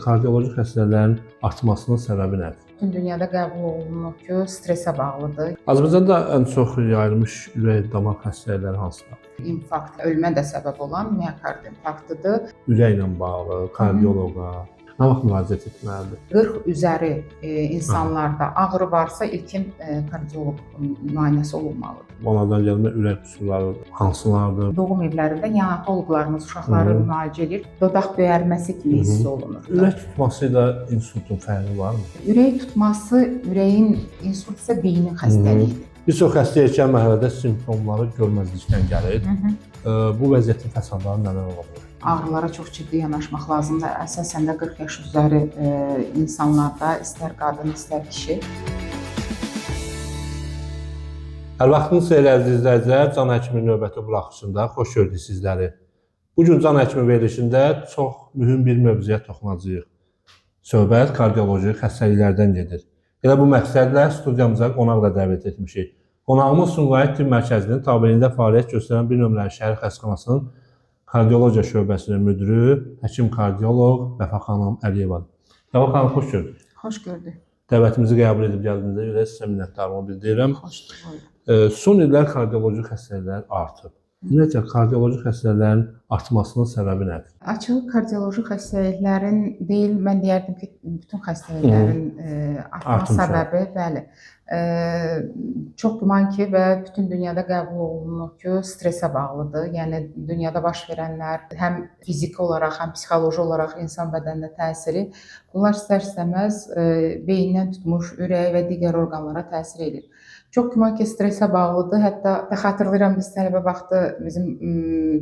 Kardioloji xəstələrin artmasının səbəbi nədir? Bütün dünyada qəbul olunur ki, stressə bağlıdır. Azərbaycanda ən çox yayılmış ürək-damar xəstəlikləri hansılar? İnfarkt, ölümə də səbəb olan miokard infarktıdır. Ürəklə bağlı, kardioloqa nə vaxt müraciət etməlidir? 40 üzəri insanlarda ağrı varsa ilkin kardioloq müayinəsi olunmalıdır. Onlardan gəlmə ürək qüsurları hansılardır? Doğum evlərində neonatoloqlarımız uşaqları müalicə edir. Dodaq böyərməsi kimi hiss olunur. Ürək tutması ilə insultun fərqi varmı? Ürək tutması, ürəyin insult isə beynin xəstəliyidir. Bir çox xəstə erkən mərhələdə simptomları görməzlikdən gəlir. Bu vəziyyətin fəsadları nələr ola bilər? Ağrılara çox ciddi yanaşmaq lazımdır. Əsasən də 40 yaş üzəri insanlarda, istər qadın, istər kişi. Hər vaxtınız xeyir əziz izləyicilər, Can Həkimi növbəti buraxışında xoş gördük sizləri. Bu gün Can Həkimi verilişində çox mühüm bir mövzuya toxunacağıq. Söhbət kardioloji xəstəliklərdən gedir. Elə bu məqsədlə studiyamıza qonaq da dəvət etmişik. Qonağımız Sumqayıt Tibb Mərkəzinin tabeliyində fəaliyyət göstərən bir nömrəli şəhər xəstəxanasının kardiologiya şöbəsinin müdiri, həkim kardioloq Vəfa xanım Əliyevadır. Vəfa xanım, xoş gördük. Xoş gördük. Dəvətimizi qəbul edib gəldiyinizə görə sizə minnətdarlığımı bildirirəm. Son illər kardioloji xəstəliklər artıb. Ümumiyyətlə, kardioloji xəstəliklərin artmasının səbəbi nədir? Açıq kardioloji xəstəliklərin deyil, mən deyərdim ki, bütün xəstəliklərin artma səbəbi, bəli, çox güman ki və bütün dünyada qəbul olunur ki, stressə bağlıdır. Yəni, dünyada baş verənlər həm fiziki olaraq, həm psixoloji olaraq insan bədəninə təsiri, bunlar istər-istəməz beyindən tutmuş ürək və digər orqanlara təsir edir. Çox güman ki, stressə bağlıdır. Hətta xatırlayıram, biz tələbə vaxtı bizim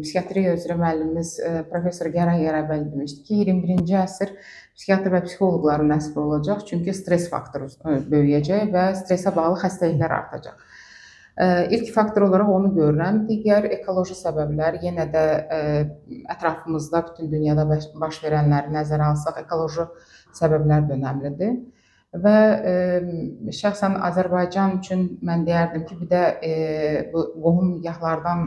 psixiatriya üzrə müəllimimiz professor Gəray Yərəbəli demişdi ki, 21-ci əsr psixiatr və psixoloqların əsri olacaq. Çünki stres faktoru böyüyəcək və stresə bağlı xəstəliklər artacaq. İlk faktor olaraq onu görürəm. Digər ekoloji səbəblər, yenə də ətrafımızda, bütün dünyada baş verənləri nəzərə alsaq, ekoloji səbəblər də önəmlidir. Və şəxsən Azərbaycan üçün mən deyərdim ki, bir də bu qohum nigahlardan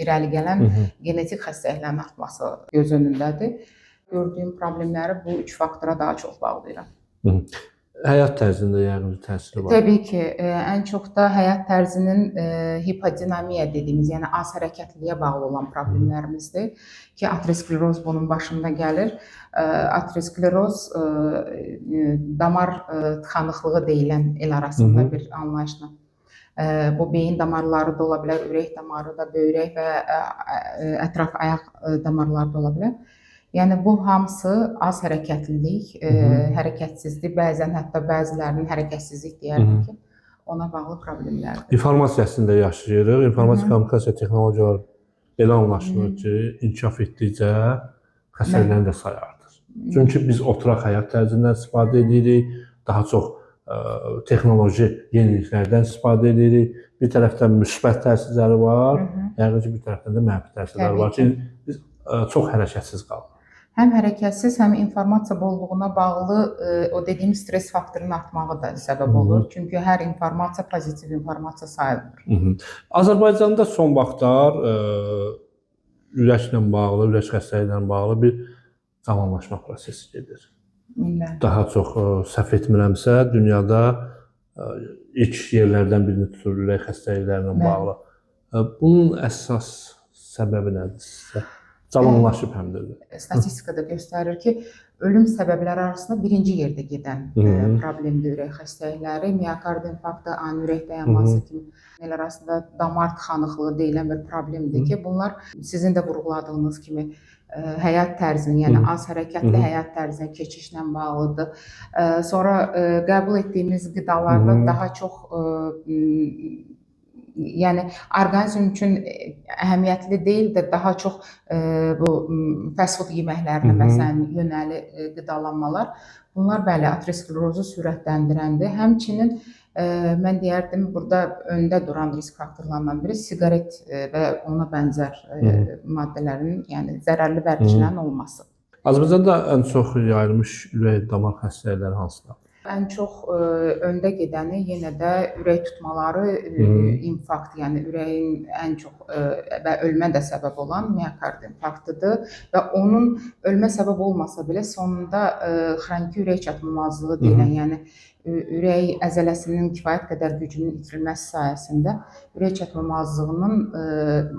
irəli gələn genetik xəstəliklərin artması göz önündədir. Gördüyüm problemləri bu üç faktora daha çox bağlayıram. Həyat tərzində yəqin təsiri var. Təbii ki, ən çox da həyat tərzinin hipodinamiya dediyimiz, yəni az hərəkətliliyə bağlı olan problemlərimizdir ki, ateroskleroz bunun başında gəlir. Ateroskleroz damar tıxanıqlığı deyilən el arasında bir anlayışla. Bu beyin damarları da ola bilər, ürək damarı da, böyrək və ətraf ayaq damarları da ola bilər. Yəni bu hamısı az hərəkətlilik, hərəkətsizlik, bəzən hətta bəzilərinin hərəkətsizlik deyərdim ki, ona bağlı problemlərdir. İnformasiya əslində yaşayırıq. İnformatik kommunikasiya texnologiyaları belə anlaşılır ki, inkişaf etdikcə xəstəliklərin də sayı artır. Çünki biz oturaq həyat tərzindən istifadə edirik, daha çox texnoloji yeniliklərdən istifadə edirik. Bir tərəfdən müsbət təsirləri var, yəqin ki, bir tərəfdən də mənfi təsirləri var ki, biz çox hərəkətsiz qalırıq. Həm hərəkətsiz, həm informasiya bolluğuna bağlı o dediyim stres faktorunun artmağı da səbəb olur. Çünki hər informasiya pozitiv informasiya sayılır. Azərbaycanda son vaxtlar ürəklə bağlı, ürək xəstəliklərlə bağlı bir cavanlaşma prosesi gedir. Daha çox səhv etmirəmsə, dünyada ilk yerlərdən birini tutur ürək xəstəliklərlə bağlı. Bunun əsas səbəbi nədir sizə? Cavanlaşıb həm də. Statistikada göstərir ki, ölüm səbəbləri arasında birinci yerdə gedən problemdir ürək xəstəlikləri. Miokard infarktı, ani ürək dayanması kimi arasında damar tıxanıqlığı deyilən bir problemdir ki, bunlar sizin də vurğuladığınız kimi həyat tərzinin, yəni az hərəkətli həyat tərzinə keçişlə bağlıdır. Sonra qəbul etdiyimiz qidalarda daha çox yəni orqanizm üçün əhəmiyyətli deyil də daha çox bu fast food yeməklərinə məsələn yönəli qidalanmalar. Bunlar bəli aterosklerozu sürətləndirəndir. Həmçinin mən deyərdim burada öndə duran risk faktorlarından biri siqaret və ona bənzər maddələrin, yəni zərərli vərdiçilərin olması. Azərbaycanda ən çox yayılmış ürək-damar xəstəlikləri hansılar? Ən çox öndə gedəni yenə də ürək tutmaları, infarkt, yəni ürəyin ən çox və ölmə də səbəb olan miokard infarktıdır və onun ölmə səbəb olmasa belə sonunda xroniki ürək çatmamazlığı deyilən, yəni ürək əzələsinin kifayət qədər gücünün itirilməsi sayəsində ürək çatmamazlığının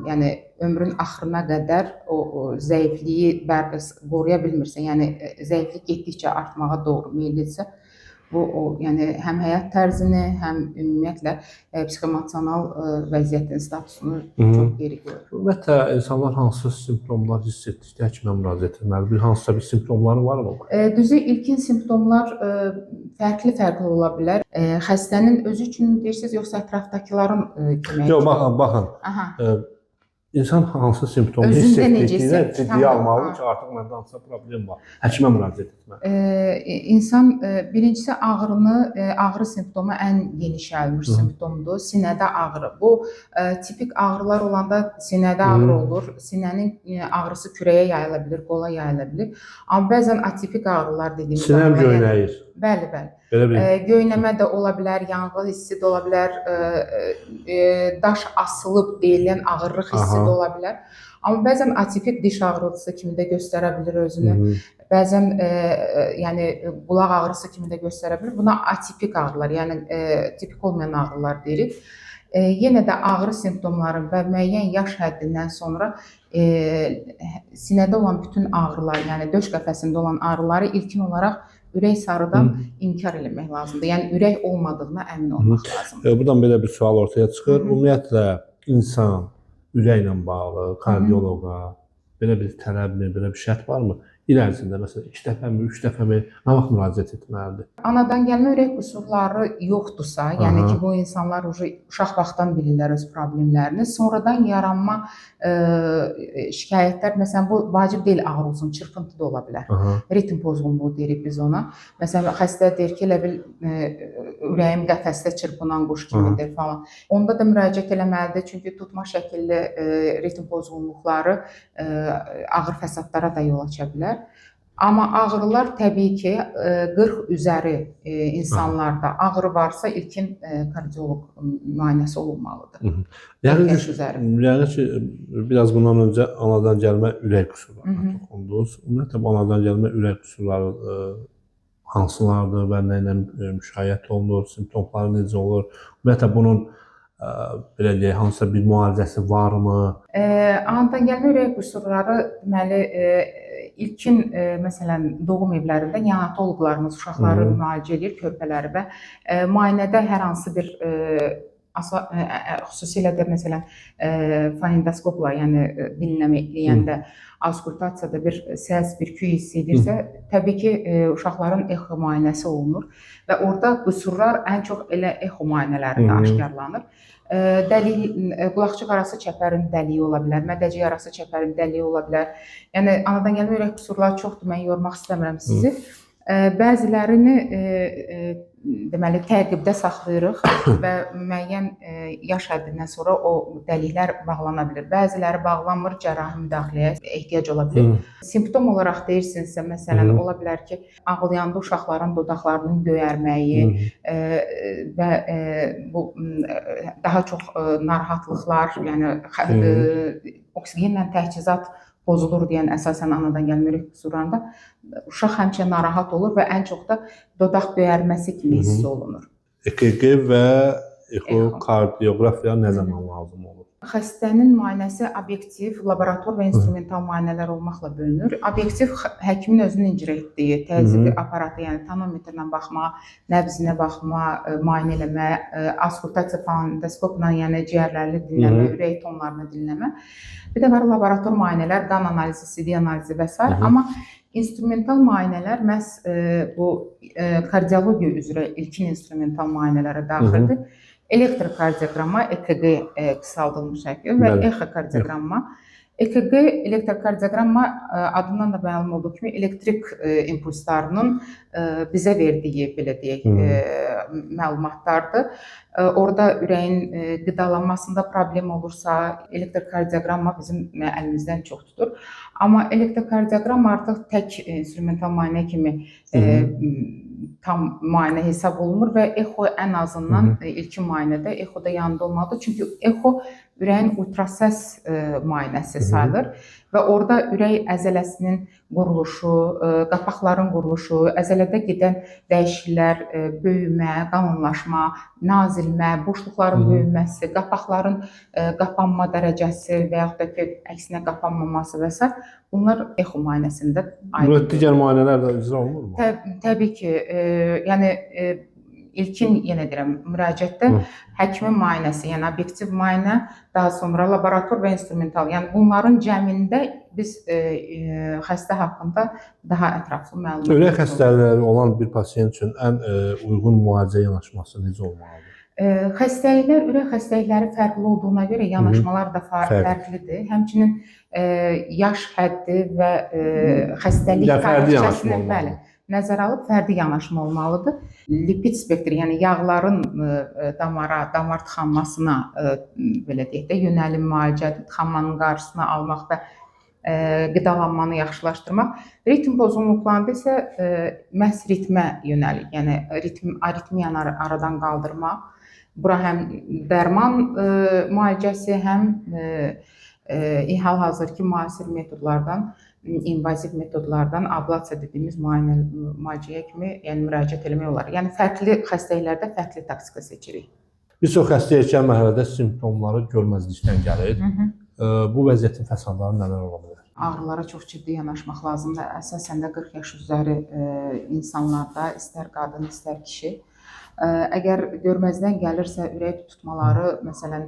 yəni ömrün axırına qədər o zəifliyi qoruya bilmirsə, yəni zəiflik getdikcə artmağa doğru meyllidirsə, bu yəni həm həyat tərzini, həm ümumiyyətlə psixoemosional vəziyyətin statusunu çox geri qoyur. Ümumiyyətlə insanlar hansı simptomlar hiss etdikdə həkimə müraciət etməlidir? Hansısa bir simptomları varmı? Düzü ilkin simptomlar fərqli ola bilər. Xəstənin özü üçün deyirsiniz, yoxsa ətrafdakıların köməyi? Yox, baxın. Aha. İnsan hansı simptomu hiss etdiyinə ciddiyə almalıdır ki, artıq məndə hansısa problem var. Həkimə müraciət etməli. İnsan birincisi ağrı simptomu ən geniş yayılmış simptomdur. Sinədə ağrı. Bu tipik ağrılar olanda sinədə ağrı olur. Sinənin ağrısı kürəyə yayıla bilər, qola yayıla bilər. Amma bəzən atipik ağrılar dediyimiz sinəm göynəyir. Bəli. Göynəmə də ola bilər, yanğı hissi də ola bilər, daş asılıb deyilən ağırlıq hissi də ola bilər. Amma bəzən atipik diş ağrısı kimi də göstərə bilər özünü. Bəzən yəni qulaq ağrısı kimi də göstərə bilər. Buna atipik ağrılar, yəni tipik olmayan ağrılar deyirik. Yenə də ağrı simptomları və müəyyən yaş həddindən sonra sinədə olan bütün ağrılar, yəni döş qəfəsində olan ağrıları ilkin olaraq ürək sarıdan inkar eləmək lazımdır. Yəni ürək olmadığına əmin olmaq lazımdır. Buradan belə bir sual ortaya çıxır. Ümumiyyətlə insan ürəklə bağlı kardioloqa belə bir tələbmi, belə bir şərt varmı? İl ərzində məsələn 2 dəfəmi, 3 dəfəmi nə vaxt müraciət etməlidir? Anadan gəlmə ürək qüsurları yoxdursa, yəni ki, bu insanlar uşaq vaxtdan bilirlər öz problemlərini, sonradan yaranma şikayətlər, məsələn, bu vacib deyil ağrı olsun, çırpıntı da ola bilər. Ritm pozğunluğu deyirik biz ona. Məsələn, xəstə deyir ki, elə bil ürəyim qəfəsdə çırpınan quş kimidir falan. Onda da müraciət eləməlidir, çünki tutma şəkilli ritm pozğunluqları ağır fəsadlara da yol aça bilər. Amma ağrılar təbii ki 40 üzəri insanlarda ağrı varsa ilkin kardioloq müayinəsi olunmalıdır. Yəni ki, biraz bundan öncə anadan gəlmə ürək qüsurlarına toxundunuz. Ümumiyyətlə bu anadan gəlmə ürək qüsurları hansılardır və nə ilə müşayiət olunur, simptomları necə olur? Ümumiyyətlə bunun belə deyək, hansısa bir müalicəsi varmı? Anadan gəlmə ürək qüsurları deməli ilkin məsələn doğum evlərində neonatoloqlarımız uşaqları müalicə edir, körpələri və müayinədə hər hansı bir xüsusilə də məsələn fonendoskopla, yəni dinləmə eləyəndə auskultasiyada bir səs, bir küy hiss edirsə, təbii ki uşaqların echo müayinəsi olunur və orada qüsurlar ən çox elə echo müayinələrində aşkarlanır. Qulaqçıq arası çəpərin dəliyi ola bilər, mədəcik arası çəpərin dəliyi ola bilər. Yəni anadan gəlmə ürək qüsurları çoxdur, mən yormaq istəmirəm sizi. Bəzilərini deməli təqibdə saxlayırıq və müəyyən yaş həddindən sonra o dəliklər bağlana bilər. Bəziləri bağlanmır, cərrahi müdaxiləyə ehtiyac ola bilər. Simptom olaraq deyirsinizsə, məsələn, ola bilər ki, ağlayanda uşaqların dodaqlarının göyərməyi və bu daha çox narahatlıqlar, yəni oksigenlə təchizat pozulur deyən əsasən anadan gəlmə ürək qüsurlarında uşaq həmişə narahat olur və ən çox da dodaq göyərməsi kimi hiss olunur. EKG və ekokardioqrafiya nə zaman lazım olur? Xəstənin müayinəsi obyektiv, laborator və instrumental müayinələr olmaqla bölünür. Obyektiv həkimin özünün icra etdiyi təzyiqli aparatı, yəni tonometrlə baxma, nəbzinə baxma, müayinə eləmə, auskultasiya fonendoskopla, yəni ciyərlərini dinləmə, ürək tonlarını dinləmə. Bir də var laborator müayinələr, qan analizi, CD analizi və s. Amma instrumental müayinələr məhz bu kardiologiya üzrə ilkin instrumental müayinələrə daxildir. Elektrokardioqramma, EKG qısaldılmış şəkil və exokardioqramma. EKG, elektrokardioqramma adından da məlum olduğu kimi elektrik impulslarının bizə verdiyi, belə deyək, məlumatlardır. Orada ürəyin qidalanmasında problem olursa, elektrokardioqramma bizim əlimizdən çox tutur. Amma elektrokardioqramma artıq tək instrumental müayinə kimi tam müayinə hesab olunmur və echo ən azından ilkin müayinədə echoda yanında olmalıdır. Çünki echo ürəyin ultrasəs müayinəsi sayılır və orada ürək əzələsinin quruluşu, qapaqların quruluşu, əzələdə gedən dəyişikliklər, böyümə, qalınlaşma, nazilmə, boşluqların böyüməsi, qapaqların qapanma dərəcəsi və yaxud da ki, əksinə qapanmaması və s. bunlar echo müayinəsində aiddir. Digər müayinələr də icra olunurmu? Təbii ki, yəni ilkin yenə deyirəm, müraciətdə həkimin müayinəsi, yəni obyektiv müayinə, daha sonra laborator və instrumental, yəni bunların cəmində biz xəstə haqqında daha ətraflı məlumat Ürək xəstəlikləri olan bir pasiyent üçün ən uyğun müalicə yanaşması necə olmalıdır? Xəstəliklər, ürək xəstəlikləri fərqli olduğuna görə yanaşmalar da fərqlidir. Həmçinin yaş həddi və xəstəlik tarixçəsinin nəzərə alıb fərdi yanaşma olmalıdır. Lipid spektri, yəni yağların damar tıxanmasına belə deyək də yönəlim müalicədir. Tıxanmanın qarşısını almaq və qidalanmanı yaxşılaşdırmaq. Ritm pozğunluqlarında isə məhz ritmə yönəlik, yəni aritmiyanı aradan qaldırmaq. Bura həm dərman müalicəsi, həm hal-hazırki müasir metodlardan, invaziv metodlardan ablasiya dediyimiz müalicəyə kimi müraciət etmək olar. Yəni fərqli xəstəliklərdə fərqli taktika seçirik. Bir çox xəstə erkən mərhələdə simptomları görməzlikdən gəlir. Bu vəziyyətin fəsadları nələr ola bilər? Ağrılara çox ciddi yanaşmaq lazımdır. Əsasən də 40 yaş üzəri insanlarda, istər qadın, istər kişi. Əgər görməzdən gəlirsə, ürək tutmaları, məsələn,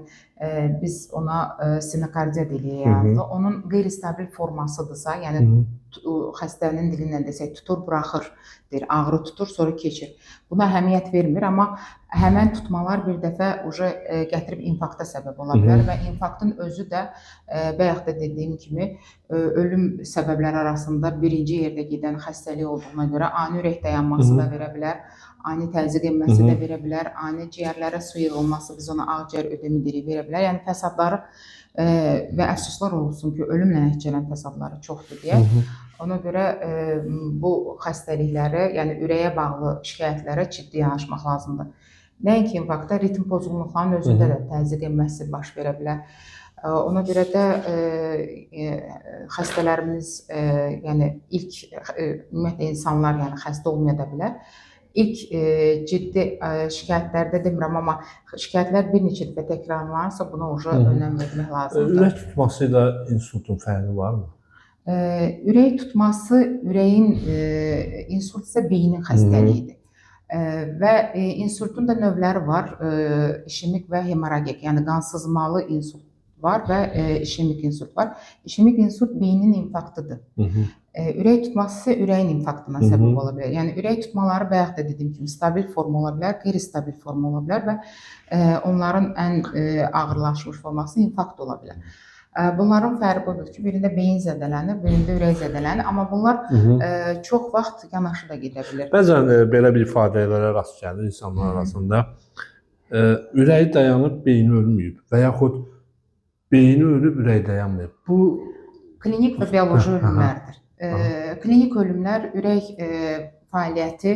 biz ona stenokardiya deyirik. Onun qeyri-stabil formasıdırsa, yəni xəstənin dilindən desək, tutur, buraxır, deyir, ağrı tutur, sonra keçir. Buna əhəmiyyət vermir, amma həmən tutmalar bir dəfə gətirib infarkta səbəb ola bilər və infarktın özü də bayaq da dediyim kimi ölüm səbəbləri arasında birinci yerdə gedən xəstəlik olduğuna görə ani ürək dayanması da verə bilər, ani təzyiq enməsi də verə bilər, ani ciyərlərə su yığılması, biz ona ağciyər ödemi deyirik, verə bilər. Yəni fəsadları və əfsuslar olsun ki, ölümlə nəticələnən fəsadları çoxdur deyə. Ona görə bu xəstəlikləri, yəni ürəyə bağlı şikayətlərə ciddi yanaşmaq lazımdır. Nəinki infarktda, ritm pozğunluqlarının özündə də təzyiq enməsi baş verə bilər. Ona görə də xəstələrimiz, yəni ilk ümumiyyətlə insanlar xəstə olmaya da bilər. İlk ciddi şikayətlərdə demirəm, amma şikayətlər bir neçə dəfə təkrarlanarsa buna önəm vermək lazımdır. Ürək tutması ilə insultun fərqi varmı? Ürək tutması, ürəyin insult isə beynin xəstəliyidir. Və insultun da növləri var, işemik və hemoragik, yəni qansızmalı insult var və işemik insult var. İşemik insult beynin infarktıdır. Ürək tutması isə ürəyin infarktına səbəb ola bilər. Yəni ürək tutmaları bayaq da dediyim kimi stabil forma ola bilər, qeyri-stabil forma ola bilər və onların ən ağırlaşmış forması infarkt ola bilər. Bunların fərqi budur ki, birində beyin zədələnir, birində ürək zədələnir, amma bunlar çox vaxt yanaşı da gedə bilər. Bəzən belə bir ifadələrə rast gəlir insanlar arasında. Ürəyi dayanıb, beyni ölməyib və yaxud beyni ölüb, ürək dayanmayıb. Bu klinik və bioloji ölümlərdir. Klinik ölümlər ürək fəaliyyəti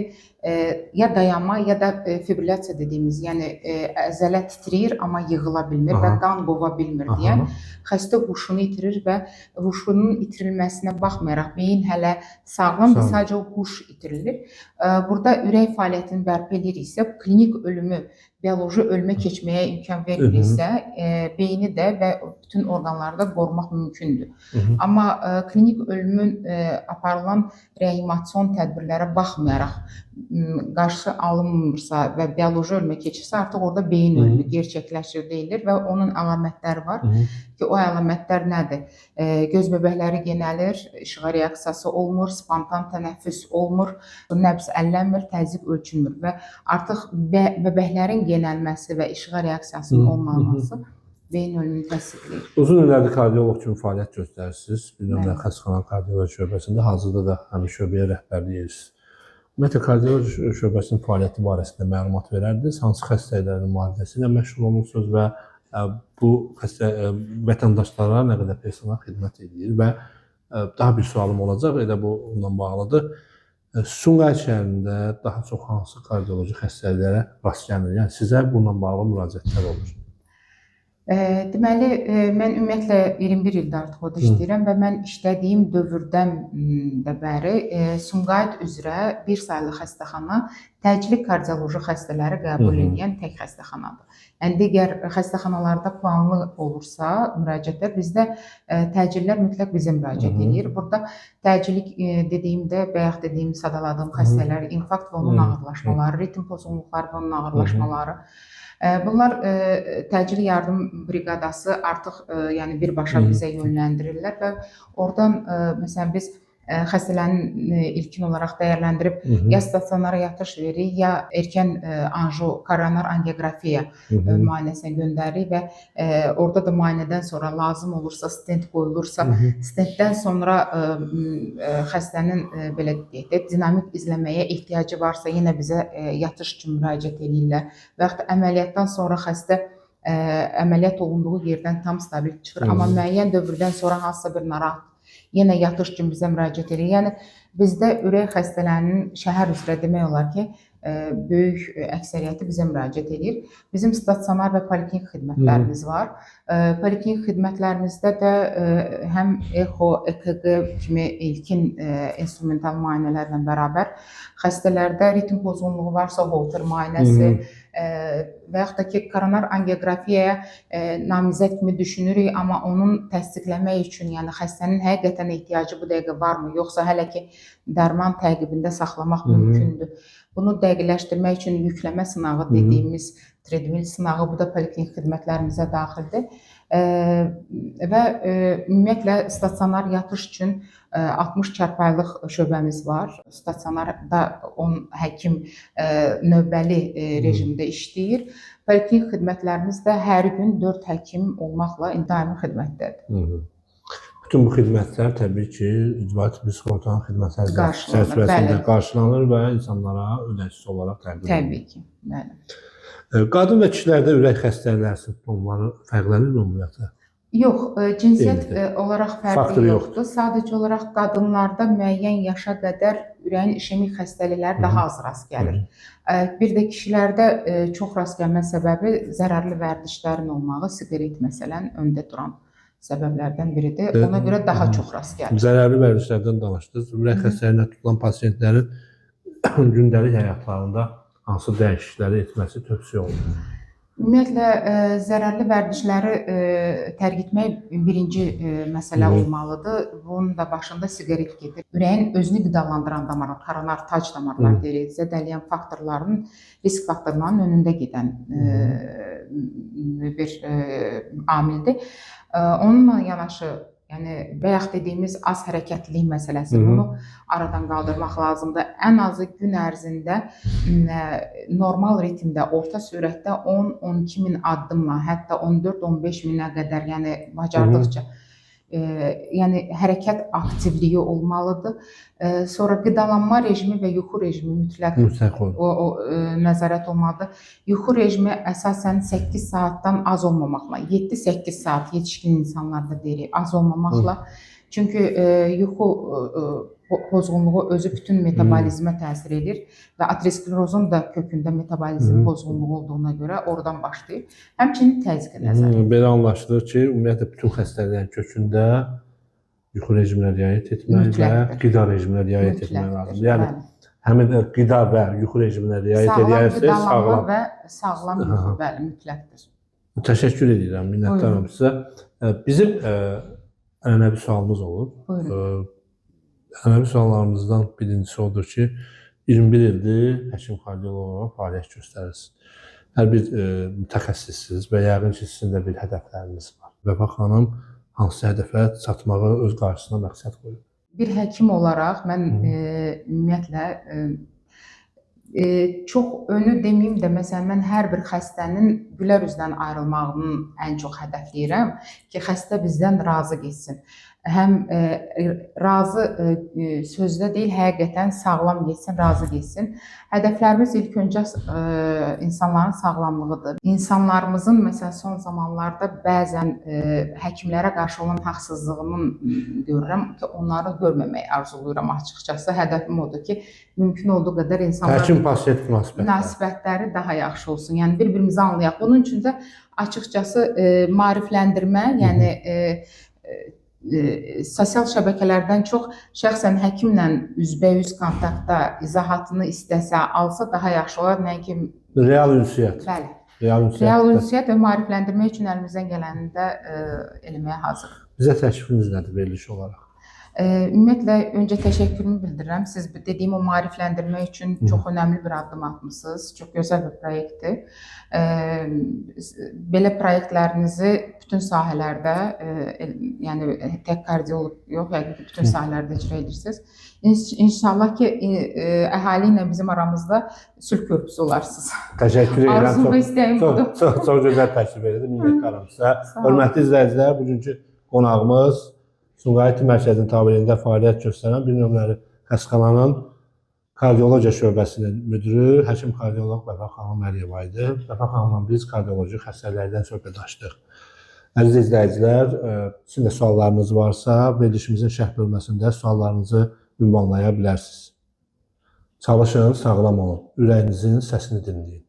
ya dayanma, ya da fibrilyasiya dediyimiz, yəni əzələ titrəyir, amma yığıla bilmir və qan qova bilmir deyə xəstə huşunu itirir və huşunun itirilməsinə baxmayaraq beyin hələ sağlamdır, sadəcə o huş itirilir. Burada ürək fəaliyyətini bərpa ediriksə, klinik ölümü, bioloji ölümə keçməyə imkan veririksə, beyni də və bütün orqanları da qorumaq mümkündür. Amma klinik ölümün aparılan reanimasyon tədbirlərə baxmayaraq qarşı alınmırsa və bioloji ölümə keçirsə, artıq orada beyin ölümü gerçəkləşir deyilir və onun əlamətləri var ki, o əlamətlər nədir? Göz bəbəkləri genəlir, işığa reaksiyası olmur, spontan tənəffüs olmur, nəbz əllənmir, təzyiq ölçülmür və artıq bəbəklərin genəlməsi və işığa reaksiyasının olmaması beyin ölümünü təsdiqləyir. Uzun illərdir kardioloq kimi fəaliyyət göstərirsiniz. Bir nömrə xəstəxana kardioloji şöbəsində, hazırda da həmin şöbəyə rəhbərlik edirsiniz. Ümumiyyətlə, kardioloji şöbəsinin fəaliyyəti barəsində məlumat verərdiniz. Hansı xəstəliklərin müalicəsi ilə məşğul olursunuz və bu vətəndaşlara nə qədər personal xidmət edir və daha bir sualım olacaq, elə bu onunla bağlıdır. Sumqayıt şəhərində daha çox hansı kardioloji xəstəliklərə rast gəlinir? Yəni sizə bununla bağlı müraciətlər olur. Deməli, mən ümumiyyətlə 21 ildir artıq orada işləyirəm və mən işlədiyim dövrdən də bəri Sumqayıt üzrə bir saylı xəstəxana təcili kardioloji xəstələri qəbul edən tək xəstəxanadır. Yəni digər xəstəxanalarda planlı olursa müraciətlər, bizdə təcillər mütləq bizə müraciət edir. Burada təcillik dediyimdə, bayaq dediyim, sadaladığım xəstələr, infarkt və onun ağırlaşmaları, ritm pozğunluqları və onun ağırlaşmaları. Bunlar təcili yardım briqadası artıq yəni birbaşa bizə yönləndirirlər və oradan məsələn biz xəstələrin ilkin olaraq dəyərləndirib ya stasionara yatış veririk, ya erkən anjo, koronar angiografiya müayinəsinə göndəririk və orada da müayinədən sonra lazım olursa, stent qoyulursa, stentdən sonra xəstənin belə deyək də dinamik izləməyə ehtiyacı varsa, yenə bizə yatış üçün müraciət edirlər və yaxud da əməliyyatdan sonra xəstə əməliyyat olunduğu yerdən tam stabil çıxır, amma müəyyən dövrdən sonra hansısa bir narahat yenə yatış üçün bizə müraciət edir. Yəni bizdə ürək xəstələrinin şəhər üzrə demək olar ki, böyük əksəriyyəti bizə müraciət edir. Bizim stasionar və poliklinik xidmətlərimiz var. Poliklinik xidmətlərimizdə də həm EXO, EKG kimi ilkin instrumental müayinələrlə bərabər xəstələrdə ritm pozğunluğu varsa Holter müayinəsi və yaxud da ki, koronar angiografiyaya namizəd kimi düşünürük, amma onun təsdiqləmək üçün, yəni xəstənin həqiqətən ehtiyacı bu dəqiqə varmı, yoxsa hələ ki dərman təqibində saxlamaq mümkündür. Bunu dəqiqləşdirmək üçün yükləmə sınağı dediyimiz treadmill sınağı, bu da poliklinik xidmətlərimizə daxildir. Və ümumiyyətlə stasionar yatış üçün 60 çarpayılıq şöbəmiz var. Stasionarda 10 həkim növbəli rejimdə işləyir. Poliklinik xidmətlərimiz də hər gün 4 həkim olmaqla daimi xidmətdədir. Bütün bu xidmətlər təbii ki, icbari tibbi sığortanın xidmətləri çərçivəsində qarşılanır və insanlara ödənişsiz olaraq təqdim edilir. Təbii ki, bəli. Qadın və kişilərdə ürək xəstəlikləri simptomları fərqlənir ümumiyyətlə? Yox, cinsiyyət olaraq fərqi yoxdur. Sadəcə olaraq qadınlarda müəyyən yaşa qədər ürəyin işemik xəstəlikləri daha az rast gəlir. Bir də kişilərdə çox rast gəlmə səbəbi zərərli vərdişlərin olmağı, siqaret məsələn öndə duran səbəblərdən biridir. Ona görə daha çox rast gəlir. Zərərli vərdişlərdən danışdınız. Ürək xəstəliyinə tutulan pasientlərin gündəlik həyatlarında hansı dəyişiklikləri etməsi tövsiyə olunur? Ümumiyyətlə, zərərli vərdişləri tərk etmək birinci məsələ olmalıdır. Bunun da başında siqaret gedir. Ürəyin özünü qidalandıran damarlar, koronar tac damarlar deyirik, zədələyən faktorların, risk faktorlarının önündə gedən bir amildir. Onunla yanaşı, yəni bayaq dediyimiz az hərəkətlilik məsələsi, bunu aradan qaldırmaq lazımdır. Ən azı gün ərzində normal ritmdə, orta sürətdə 10-12 min addımla, hətta 14-15 minə qədər, yəni bacardıqca yəni hərəkət aktivliyi olmalıdır. Sonra qidalanma rejimi və yuxu rejimi mütləq nəzarət olmalıdır. Yuxu rejimi əsasən 8 saatdan az olmamaqla, 7-8 saat yetişkin insanlarda deyirik, az olmamaqla. Çünki yuxu pozğunluğu özü bütün metabolizmə təsir edir və aterosklerozun da kökündə metabolizm pozğunluğu olduğuna görə oradan başlayır. Həmçinin təzyiqə nəzarət edir. Belə anlaşılır ki, ümumiyyətlə bütün xəstəliklərin kökündə yuxu rejiminə riayət etmək və qida rejiminə riayət etmək lazımdır. Yəni həmin qida və yuxu rejiminə riayət edərsə sağlam və sağlam yuxu bəli mütləqdir. Təşəkkür edirəm, minnətdaram sizə. Bizim ənənəvi sualımız olur. Buyurun. Ənənəvi suallarımızdan birincisi odur ki, 21 ildir həkim kardioloq olaraq fəaliyyət göstərirsiniz. Hər bir mütəxəssissiniz və yəqin ki, sizin də bir hədəfləriniz var. Vəfa xanım hansı hədəfə çatmağı öz qarşısına məqsəd qoyur? Bir həkim olaraq mən ümumiyyətlə çox önü deməyim də, məsələn, mən hər bir xəstənin gülər üzdən ayrılmağını ən çox hədəfləyirəm ki, xəstə bizdən razı getsin. həm razı sözdə deyil, həqiqətən sağlam getsin, razı getsin. Hədəflərimiz ilk öncə insanların sağlamlığıdır. İnsanlarımızın məsələn son zamanlarda bəzən həkimlərə qarşı olan haqsızlığını görürəm ki, onları görməməyi arzulayıram açıqcası. Hədəfim odur ki, mümkün olduğu qədər insanlar Həkim-pasiyent münasibətləri daha yaxşı olsun. Yəni bir-birimizi anlayaq. Bunun üçün də açıqcası maarifləndirmə, yəni sosial şəbəkələrdən çox şəxsən həkimlə üzbəüz kontaktda izahatını istəsə, alsa daha yaxşı olar. Nəinki real ünsiyyət. bəli. Real Ünsiyyət və maarifləndirmə üçün əlimizdən gələni də eləməyə hazırıq. Bizə təklifiniz nədir veriliş olaraq? Ümumiyyətlə öncə təşəkkürümü bildirirəm. Siz dediyim o maarifləndirmə üçün çox önəmli bir addım atmısınız. Çox gözəl bir proyektdir. Belə proyektlərinizi bütün sahələrdə, yəni tək kardioloq yox, yəqin ki, bütün sahələrdə icra edirsiniz. İnşallah ki, əhali ilə bizim aramızda sülh körpüsü olarsınız. Təşəkkür edirəm. Arzum və istəyim budur. Çox gözəl təklif edildi. Minnətdaram sizə. Hörmətli izləyicilər, bugünkü qonağımız Sumqayıt Mərkəzinin tabeliyində fəaliyyət göstərən bir nömrəli xəstəxananın kardiologiya şöbəsinin müdürü, həkim kardioloq Vəfa xanım Əliyeva idi. Vəfa xanımla biz kardioloji xəstəliklərdən söhbət açdıq. Əziz izləyicilər, sizin də suallarınız varsa, verilişimizin şərh bölməsində suallarınızı ünvanlaya bilərsiniz. Çalışın, sağlam olun, ürəyinizin səsini dinləyin.